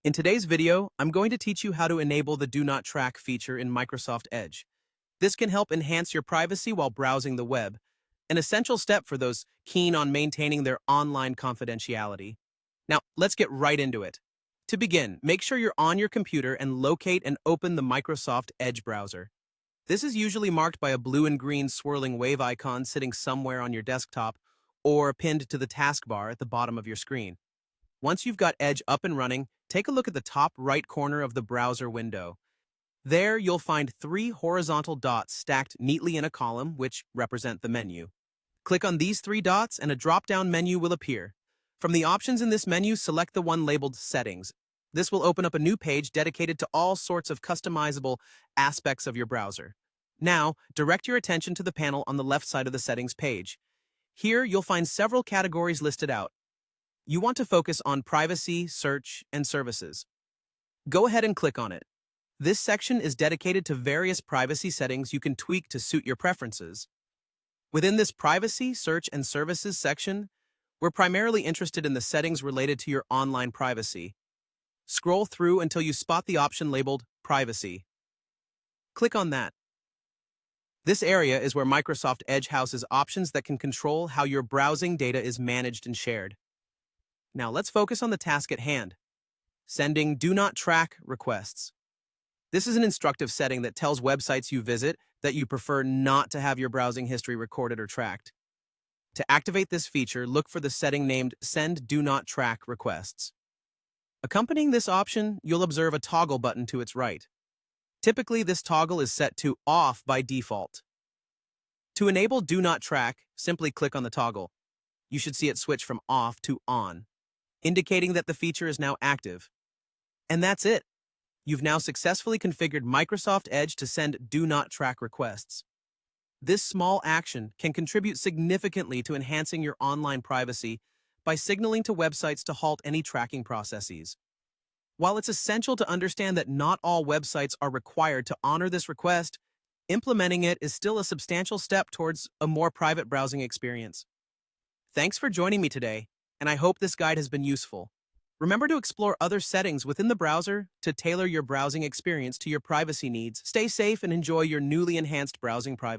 In today's video, I'm going to teach you how to enable the Do Not Track feature in Microsoft Edge. This can help enhance your privacy while browsing the web, an essential step for those keen on maintaining their online confidentiality. Now, let's get right into it. To begin, make sure you're on your computer and locate and open the Microsoft Edge browser. This is usually marked by a blue and green swirling wave icon sitting somewhere on your desktop or pinned to the taskbar at the bottom of your screen. Once you've got Edge up and running, take a look at the top right corner of the browser window. There, you'll find three horizontal dots stacked neatly in a column, which represent the menu. Click on these three dots and a drop-down menu will appear. From the options in this menu, select the one labeled Settings. This will open up a new page dedicated to all sorts of customizable aspects of your browser. Now, direct your attention to the panel on the left side of the Settings page. Here, you'll find several categories listed out. You want to focus on Privacy, Search, and Services. Go ahead and click on it. This section is dedicated to various privacy settings you can tweak to suit your preferences. Within this Privacy, Search, and Services section, we're primarily interested in the settings related to your online privacy. Scroll through until you spot the option labeled Privacy. Click on that. This area is where Microsoft Edge houses options that can control how your browsing data is managed and shared. Now let's focus on the task at hand, sending Do Not Track requests. This is an instructive setting that tells websites you visit that you prefer not to have your browsing history recorded or tracked. To activate this feature, look for the setting named Send Do Not Track Requests. Accompanying this option, you'll observe a toggle button to its right. Typically, this toggle is set to Off by default. To enable Do Not Track, simply click on the toggle. You should see it switch from Off to On, indicating that the feature is now active. And that's it. You've now successfully configured Microsoft Edge to send Do Not Track requests. This small action can contribute significantly to enhancing your online privacy by signaling to websites to halt any tracking processes. While it's essential to understand that not all websites are required to honor this request, implementing it is still a substantial step towards a more private browsing experience. Thanks for joining me today, and I hope this guide has been useful. Remember to explore other settings within the browser to tailor your browsing experience to your privacy needs. Stay safe and enjoy your newly enhanced browsing privacy.